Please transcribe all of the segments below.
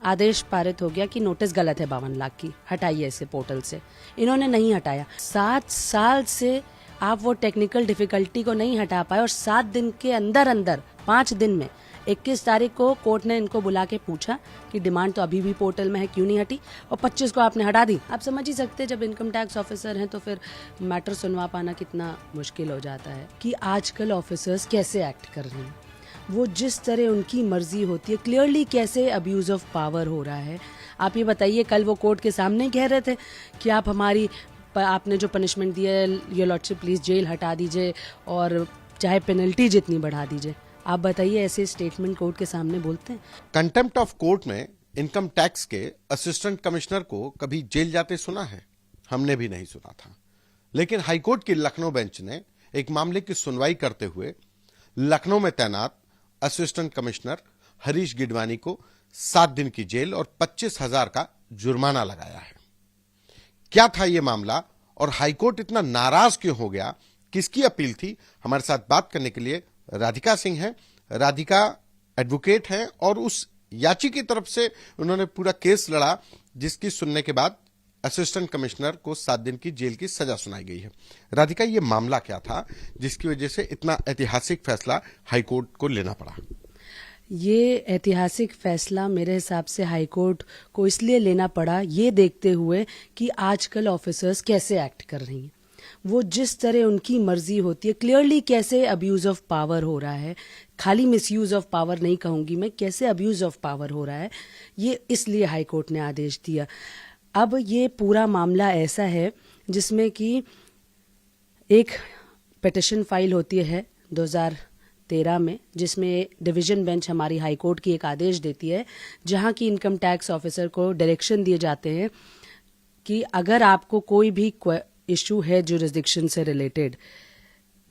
आदेश पारित हो गया कि नोटिस गलत है 52 लाख की, हटाइए इसे पोर्टल से। इन्होंने नहीं हटाया। 7 साल से आप वो टेक्निकल डिफिकल्टी को नहीं हटा पाए और 7 दिन के अंदर अंदर 5 दिन में 21 तारीख को कोर्ट ने इनको बुला के पूछा कि डिमांड तो अभी भी पोर्टल में है, क्यों नहीं हटी, और 25 को आपने हटा दी। आप समझ ही सकते हैं जब इनकम टैक्स ऑफिसर हैं तो फिर मैटर सुनवा पाना कितना मुश्किल हो जाता है कि आजकल ऑफिसर्स कैसे एक्ट कर रहे हैं। वो जिस तरह उनकी मर्जी होती है, क्लियरली कैसे अब्यूज ऑफ पावर हो रहा है। आप ये बताइए, कल वो कोर्ट के सामने कह रहे थे कि आप आपने जो पनिशमेंट दिया है, योर लॉर्डशिप प्लीज जेल हटा दीजिए और चाहे पेनल्टी जितनी बढ़ा दीजिए। आप बताइए, ऐसे स्टेटमेंट कोर्ट के सामने बोलते हैं? कंटेम्प्ट ऑफ कोर्ट में इनकम टैक्स के असिस्टेंट कमिश्नर को कभी जेल जाते सुना है? हमने भी नहीं सुना था। लेकिन हाईकोर्ट की लखनऊ बेंच ने एक मामले की सुनवाई करते हुए लखनऊ में तैनात असिस्टेंट कमिश्नर हरीश गिडवानी को 7 दिन की जेल और 25,000 का जुर्माना लगाया है। क्या था यह मामला और हाईकोर्ट इतना नाराज क्यों हो गया, किसकी अपील थी? हमारे साथ बात करने के लिए राधिका सिंह हैं। राधिका एडवोकेट हैं और उस याची की तरफ से उन्होंने पूरा केस लड़ा जिसकी सुनने के बाद असिस्टेंट कमिश्नर को 7 दिन की जेल की सजा सुनाई गई है। राधिका, ये मामला क्या था जिसकी वजह से इतना ऐतिहासिक फैसला हाईकोर्ट को लेना पड़ा? ये ऐतिहासिक फैसला मेरे हिसाब से हाईकोर्ट को इसलिए लेना पड़ा, ये देखते हुए कि आजकल ऑफिसर्स कैसे एक्ट कर रही हैं। वो जिस तरह उनकी मर्जी होती है, क्लियरली कैसे अब्यूज ऑफ पावर हो रहा है। खाली मिसयूज ऑफ पावर नहीं कहूंगी मैं, कैसे अब्यूज ऑफ पावर हो रहा है, ये इसलिए हाईकोर्ट ने आदेश दिया। अब ये पूरा मामला ऐसा है जिसमें कि एक पिटिशन फाइल होती है 2013 में, जिसमें डिवीजन बेंच हमारी हाईकोर्ट की एक आदेश देती है जहां की इनकम टैक्स ऑफिसर को डायरेक्शन दिए जाते हैं कि अगर आपको कोई भी इशू है जुरिस्डिक्शन से रिलेटेड,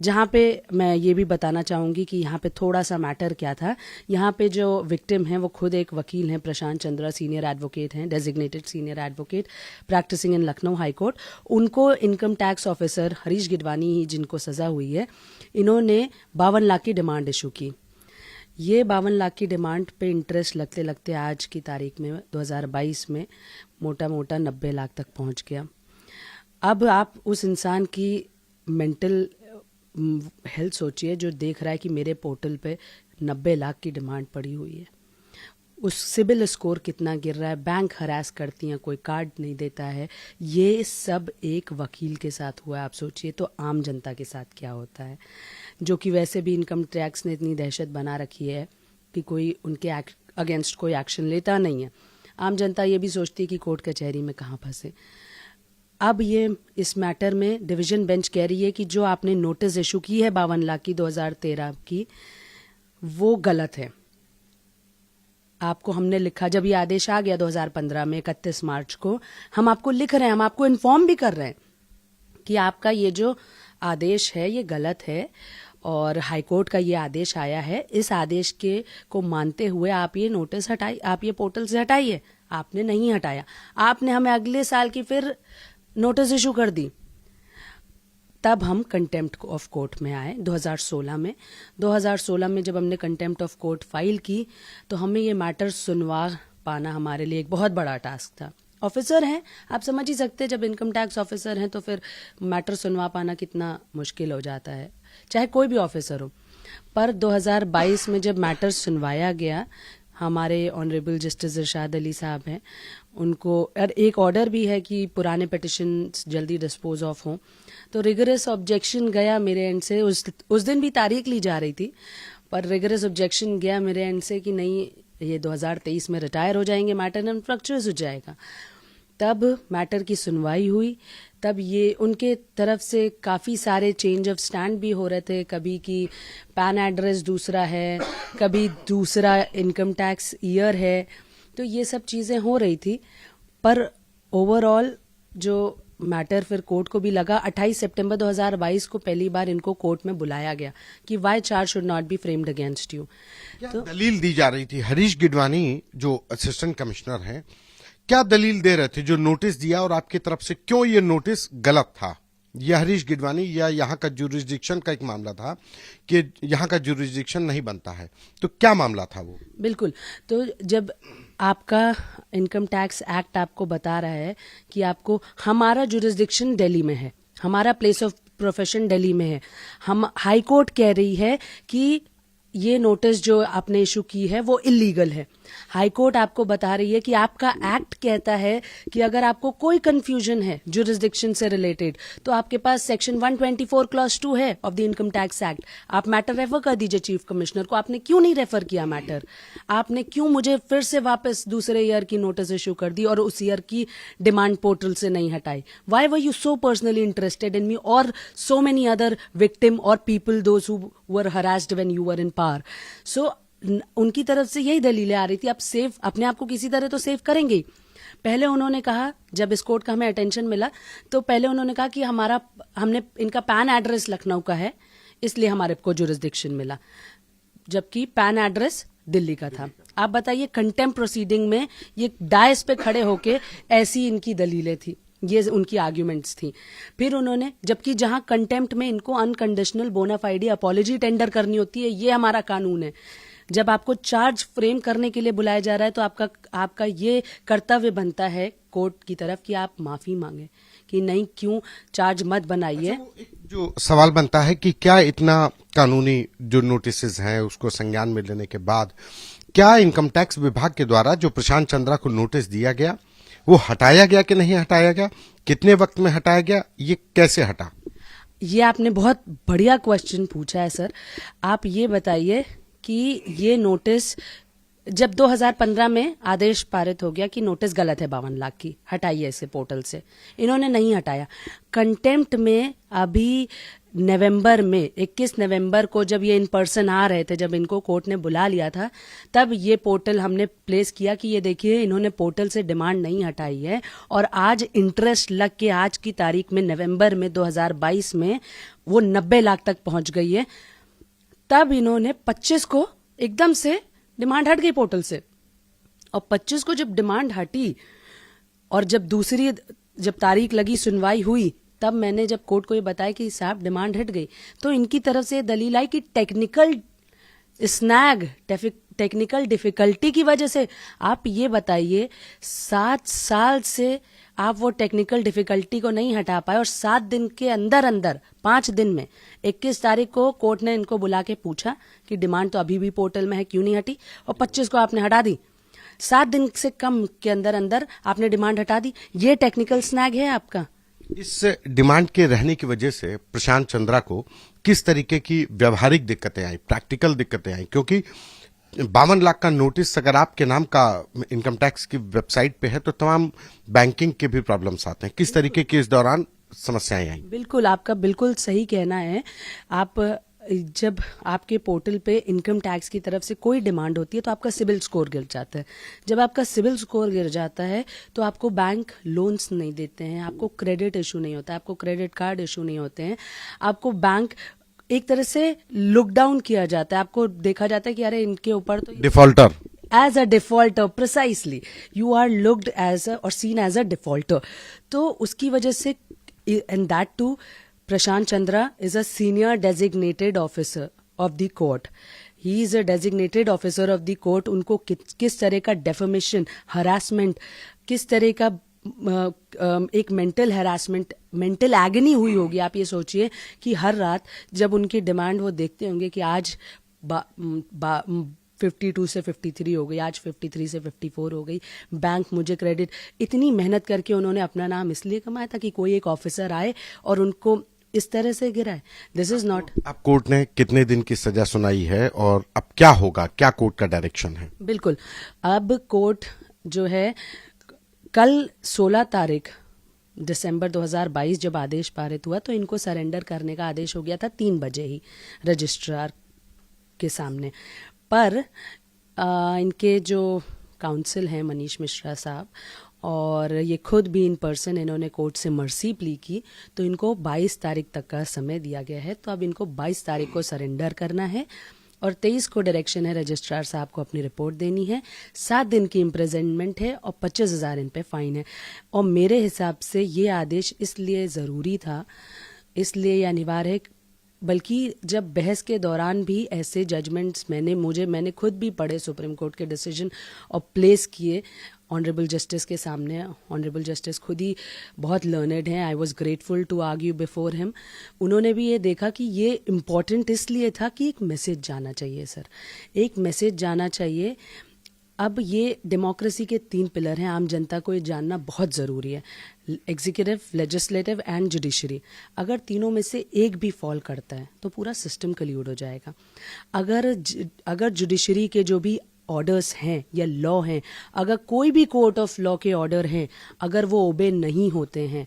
जहां पे मैं ये भी बताना चाहूंगी कि यहाँ पे थोड़ा सा मैटर क्या था। यहाँ पे जो विक्टिम हैं वो खुद एक वकील हैं, प्रशांत चंद्रा, सीनियर एडवोकेट हैं, designated senior advocate practising in Lucknow high court. उनको income tax officer Harish Gidwani ही, जिनको सजा हुई है, इन्होंने 52 लाख की डिमांड इशू की। ये 52 लाख की डिमांड पे इंटरेस्ट लगते लगते आज की तारीख में 2022 में मोटा मोटा 90 लाख तक पहुंच गया। अब आप उस इंसान की मेंटल हेल्थ सोचिए जो देख रहा है कि मेरे पोर्टल पे 90 लाख की डिमांड पड़ी हुई है। उस सिबिल स्कोर कितना गिर रहा है, बैंक हरास करती हैं, कोई कार्ड नहीं देता है। ये सब एक वकील के साथ हुआ है। आप सोचिए तो आम जनता के साथ क्या होता है, जो कि वैसे भी इनकम टैक्स ने इतनी दहशत बना रखी है कि कोई उनके अगेंस्ट कोई एक्शन लेता नहीं है। आम जनता ये भी सोचती है कि कोर्ट कचहरी में कहाँ फंसे। अब ये इस मैटर में डिवीजन बेंच कह रही है कि जो आपने नोटिस इशू की है 52 लाख की 2013 की, वो गलत है। आपको हमने लिखा, जब ये आदेश आ गया 2015 में 31 मार्च को, हम आपको लिख रहे हैं, हम आपको इन्फॉर्म भी कर रहे हैं कि आपका ये जो आदेश है ये गलत है और हाईकोर्ट का ये आदेश आया है। इस आदेश के को मानते हुए आप ये नोटिस हटाइए, आप ये पोर्टल से हटाइए। आपने नहीं हटाया, आपने हमें अगले साल की फिर नोटिस इशू कर दी। तब हम कंटेम्प्ट ऑफ कोर्ट में आए 2016 में। 2016 में जब हमने कंटेम्प्ट ऑफ कोर्ट फाइल की तो हमें ये मैटर सुनवा पाना हमारे लिए एक बहुत बड़ा टास्क था। ऑफिसर हैं, आप समझ ही सकते हैं जब इनकम टैक्स ऑफिसर हैं तो फिर मैटर सुनवा पाना कितना मुश्किल हो जाता है, चाहे कोई भी ऑफिसर हो। पर 2022 में जब मैटर सुनवाया गया, हमारे ऑनरेबल जस्टिस इरशाद अली साहब हैं, उनको और एक ऑर्डर भी है कि पुराने पिटिशन जल्दी डिस्पोज ऑफ हों, तो रिगरस ऑब्जेक्शन गया मेरे एंड से। उस दिन भी तारीख ली जा रही थी, पर रिगरस ऑब्जेक्शन गया मेरे एंड से कि नहीं, ये 2023 में रिटायर हो जाएंगे, मैटर इनफ्रक्चुअस हो जाएगा। तब मैटर की सुनवाई हुई, तब ये उनके तरफ से काफ़ी सारे चेंज ऑफ स्टैंड भी हो रहे थे। कभी कि पैन एड्रेस दूसरा है, कभी दूसरा इनकम टैक्स ईयर है, तो ये सब चीज़ें हो रही थी। पर ओवरऑल जो मैटर फिर कोर्ट को भी लगा, 28 सितंबर 2022 को पहली बार इनको कोर्ट में बुलाया गया कि why charge should not be framed against you. तो दलील दी जा रही थी? हरीश गिडवानी जो असिस्टेंट कमिश्नर हैं, क्या दलील दे रहे थे जो नोटिस दिया और आपकी तरफ से क्यों ये नोटिस गलत था? यह हरीश गिडवानी या यहाँ का जुरिस्डिक्शन का एक मामला था कि यहाँ का जुरिस्डिक्शन नहीं बनता है, तो क्या मामला था वो? बिल्कुल। तो जब आपका इनकम टैक्स एक्ट आपको बता रहा है कि आपको, हमारा जुरिस्डिक्शन दिल्ली में है, हमारा प्लेस ऑफ प्रोफेशन दिल्ली में है, हम हाई कोर्ट कह रही है कि ये नोटिस जो आपने इशू की है वो इलीगल है। हाई कोर्ट आपको बता रही है कि आपका एक्ट कहता है कि अगर आपको कोई कंफ्यूजन है जुरिस्डिक्शन से रिलेटेड तो आपके पास सेक्शन 124 क्लॉज 2 है of the income tax act. आप मैटर रेफर कर दीजिए चीफ कमिश्नर को। आपने क्यों नहीं रेफर किया मैटर? आपने क्यों मुझे फिर से वापस दूसरे ईयर की नोटिस इशू कर दी और उस ईयर की डिमांड पोर्टल से नहीं हटाई? Why were you so personally interested in me और सो मेनी अदर विक्टिम और people those who were harassed when you were in power? So उनकी तरफ से यही दलीलें आ रही थी, आप सेव अपने आप को किसी तरह तो सेव करेंगे ही। पहले उन्होंने कहा, जब इस कोर्ट का हमें अटेंशन मिला तो पहले उन्होंने कहा कि हमने इनका पैन एड्रेस लखनऊ का है इसलिए हमारे को जुरिस्डिक्शन मिला, जबकि पैन एड्रेस दिल्ली का था। आप बताइए, कंटेम्प्ट प्रोसीडिंग में ये डायस पे खड़े होके ऐसी इनकी दलीलें थी, ये उनकी आर्ग्यूमेंट्स थी। फिर उन्होंने, जबकि जहां कंटेम्प्ट में इनको अनकंडीशनल बोनाफाइडी अपॉलॉजी टेंडर करनी होती है, ये हमारा कानून है। जब आपको चार्ज फ्रेम करने के लिए बुलाया जा रहा है तो आपका ये कर्तव्य बनता है कोर्ट की तरफ कि आप माफी मांगे कि नहीं, क्यों चार्ज मत बनाइए। जो सवाल बनता है कि क्या इतना कानूनी जो नोटिस हैं उसको संज्ञान में लेने के बाद क्या इनकम टैक्स विभाग के द्वारा जो प्रशांत चंद्रा को नोटिस दिया गया वो हटाया गया कि नहीं हटाया गया, कितने वक्त में हटाया गया, ये कैसे हटा? ये आपने बहुत बढ़िया क्वेश्चन पूछा है सर। आप ये बताइए कि ये नोटिस जब 2015 में आदेश पारित हो गया कि नोटिस गलत है 52 लाख की, हटाइए इसे पोर्टल से, इन्होंने नहीं हटाया। कंटेम्प्ट में अभी नवंबर में 21 नवंबर को जब ये इन पर्सन आ रहे थे, जब इनको कोर्ट ने बुला लिया था, तब ये पोर्टल हमने प्लेस किया कि ये देखिए इन्होंने पोर्टल से डिमांड नहीं हटाई है और आज इंटरेस्ट लग के आज की तारीख में नवंबर में 2022 में वो 90 लाख तक पहुंच गई है। तब इन्होंने 25 को एकदम से डिमांड हट गई पोर्टल से, और 25 को जब डिमांड हटी और जब तारीख लगी, सुनवाई हुई, तब मैंने जब कोर्ट को ये बताया कि साहब डिमांड हट गई, तो इनकी तरफ से दलील आई कि टेक्निकल डिफिकल्टी की वजह से। आप ये बताइए, 7 साल से आप वो टेक्निकल डिफिकल्टी को नहीं हटा पाए और 7 दिन के अंदर 5 दिन में 21 तारीख को कोर्ट ने इनको बुला के पूछा कि डिमांड तो अभी भी पोर्टल में है, क्यों नहीं हटी, और 25 को आपने हटा दी। 7 दिन से कम के अंदर आपने डिमांड हटा दी। ये टेक्निकल स्नैग है आपका। इस डिमांड के रहने की वजह से प्रशांत चंद्रा को किस तरीके की व्यवहारिक दिक्कतें आई, प्रैक्टिकल दिक्कतें आई? क्योंकि 52 लाख का नोटिस अगर आपके नाम का इनकम टैक्स की वेबसाइट पे है तो तमाम बैंकिंग के भी प्रॉब्लम्स आते हैं। किस तरीके की इस दौरान समस्याएं आई? बिल्कुल, आपका बिल्कुल सही कहना है। आप जब आपके पोर्टल पे इनकम टैक्स की तरफ से कोई डिमांड होती है तो आपका सिबिल स्कोर गिर जाता है। जब आपका सिबिल स्कोर गिर जाता है तो आपको बैंक लोन्स नहीं देते हैं, आपको क्रेडिट इशू नहीं होता है, आपको क्रेडिट कार्ड इशू नहीं होते हैं, आपको बैंक एक तरह से लुक डाउन किया जाता है, आपको देखा जाता है कि अरे इनके ऊपर तो defaulter, as a defaulter, precisely you are looked as और सीन एज अ डिफॉल्टर। तो उसकी वजह से, and that too Prashant Chandra is a senior designated officer of the court. He is a designated officer of the court. उनको किस तरह का defamation, harassment, किस तरह का एक mental harassment, mental agony हुई होगी। आप ये सोचिए कि हर रात जब उनकी डिमांड वो देखते होंगे कि आज 52 से 53 हो गई, आज 53 से 54 हो गई, बैंक मुझे क्रेडिट, इतनी मेहनत करके उन्होंने अपना नाम इसलिए कमाया था कि कोई एक ऑफिसर आए और उनको इस तरह से गिरा है। This is not. अब कोर्ट ने कितने दिन की सजा सुनाई है और अब क्या होगा, क्या कोर्ट का डायरेक्शन है? बिल्कुल, अब कोर्ट जो है, कल 16 तारीख दिसंबर 2022 जब आदेश पारित हुआ तो इनको सरेंडर करने का आदेश हो गया था 3 बजे ही रजिस्ट्रार के सामने। पर इनके जो काउंसिल हैं मनीष मिश्रा साहब, और ये खुद भी इन पर्सन इन्होंने कोर्ट से मर्सी प्ली की, तो इनको 22 तारीख तक का समय दिया गया है। तो अब इनको 22 तारीख को सरेंडर करना है। और 23 को डायरेक्शन है रजिस्ट्रार साहब को अपनी रिपोर्ट देनी है, 7 दिन की इम्प्रिजनमेंट है और 25,000 इन पे फाइन है। और मेरे हिसाब से ये आदेश इसलिए ज़रूरी था, इसलिए ये अनिवार्य है, बल्कि जब बहस के दौरान भी ऐसे जजमेंट्स मैंने खुद भी पढ़े, सुप्रीम कोर्ट के डिसीजन और प्लेस किए ऑनरेबल जस्टिस के सामने। ऑनरेबल जस्टिस खुद ही बहुत लर्नेड हैं, I was grateful to argue before him. उन्होंने भी ये देखा कि ये इम्पॉर्टेंट इसलिए था कि एक मैसेज जाना चाहिए सर, एक मैसेज जाना चाहिए। अब ये डेमोक्रेसी के 3 पिलर हैं, आम जनता को ये जानना बहुत ज़रूरी है, एग्जीक्यूटिव, लेजिस्लेटिव एंड जुडिशरी। अगर तीनों में से एक भी फॉल करता है तो पूरा सिस्टम कल्यूड हो जाएगा। अगर जुडिशरी के जो भी ऑर्डर्स हैं या लॉ हैं, अगर कोई भी कोर्ट ऑफ लॉ के ऑर्डर हैं, अगर वो ओबे नहीं होते हैं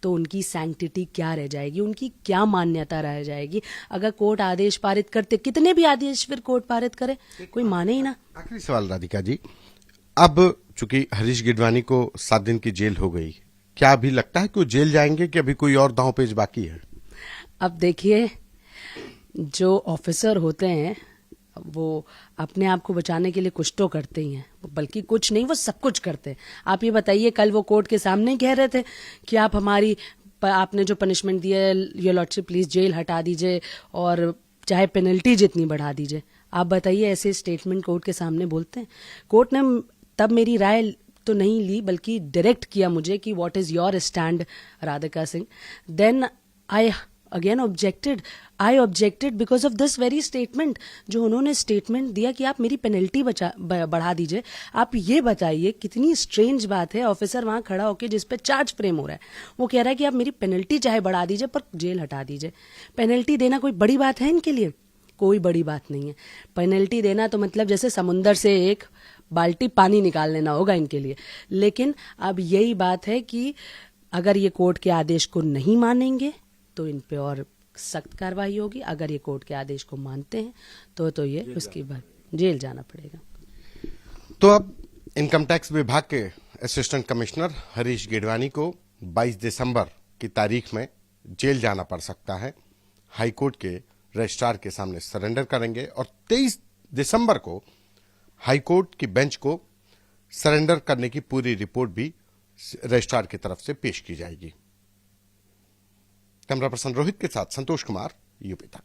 तो उनकी सैंक्टिटी क्या रह जाएगी, उनकी क्या मान्यता रह जाएगी। अगर कोर्ट आदेश पारित करते, कितने भी आदेश फिर कोर्ट पारित करे, कोई माने ही ना। आखिरी सवाल राधिका जी, अब चूंकि हरीश गिडवानी को 7 दिन की जेल हो गई, क्या अभी लगता है कि वो जेल जाएंगे कि अभी कोई और दांव पेच बाकी है? अब देखिए, जो ऑफिसर होते हैं वो अपने आप को बचाने के लिए कुछ तो करते ही हैं, बल्कि कुछ नहीं, वो सब कुछ करते हैं। आप ये बताइए, कल वो कोर्ट के सामने कह रहे थे कि आपने जो पनिशमेंट दिया है, योर लॉर्डशिप प्लीज जेल हटा दीजिए और चाहे पेनल्टी जितनी बढ़ा दीजिए। आप बताइए, ऐसे स्टेटमेंट कोर्ट के सामने बोलते हैं? कोर्ट ने तब मेरी राय तो नहीं ली, बल्कि डायरेक्ट किया मुझे कि what is your stand Radhika Singh. Then I again objected because of this very statement. जो उन्होंने स्टेटमेंट दिया कि आप मेरी पेनल्टी बढ़ा दीजिए। आप ये बताइए, कितनी स्ट्रेंज बात है, ऑफिसर वहां खड़ा होकर जिस पे चार्ज फ्रेम हो रहा है, वो कह रहा है कि आप मेरी पेनल्टी चाहे बढ़ा दीजिए पर जेल हटा दीजिए। पेनल्टी देना कोई बड़ी बात है इनके लिए? कोई बड़ी बात नहीं है। पेनल्टी देना तो मतलब जैसे समुंदर से एक बाल्टी पानी निकाल लेना होगा इनके लिए। लेकिन अब यही बात है कि अगर ये कोर्ट के आदेश को नहीं मानेंगे तो इन पे और सख्त कार्रवाई होगी। अगर ये कोर्ट के आदेश को मानते हैं तो ये उसके बाद जेल जाना पड़ेगा। तो अब इनकम टैक्स विभाग के असिस्टेंट कमिश्नर हरीश गिडवानी को 22 दिसंबर की तारीख में जेल जाना पड़ सकता है। हाई कोर्ट के रजिस्ट्रार के सामने सरेंडर करेंगे और 23 दिसंबर को हाई कोर्ट की बेंच को सरेंडर करने की पूरी रिपोर्ट भी रजिस्ट्रार की तरफ से पेश की जाएगी। कैमरा पर्सन रोहित के साथ संतोष कुमार, यूपी तक।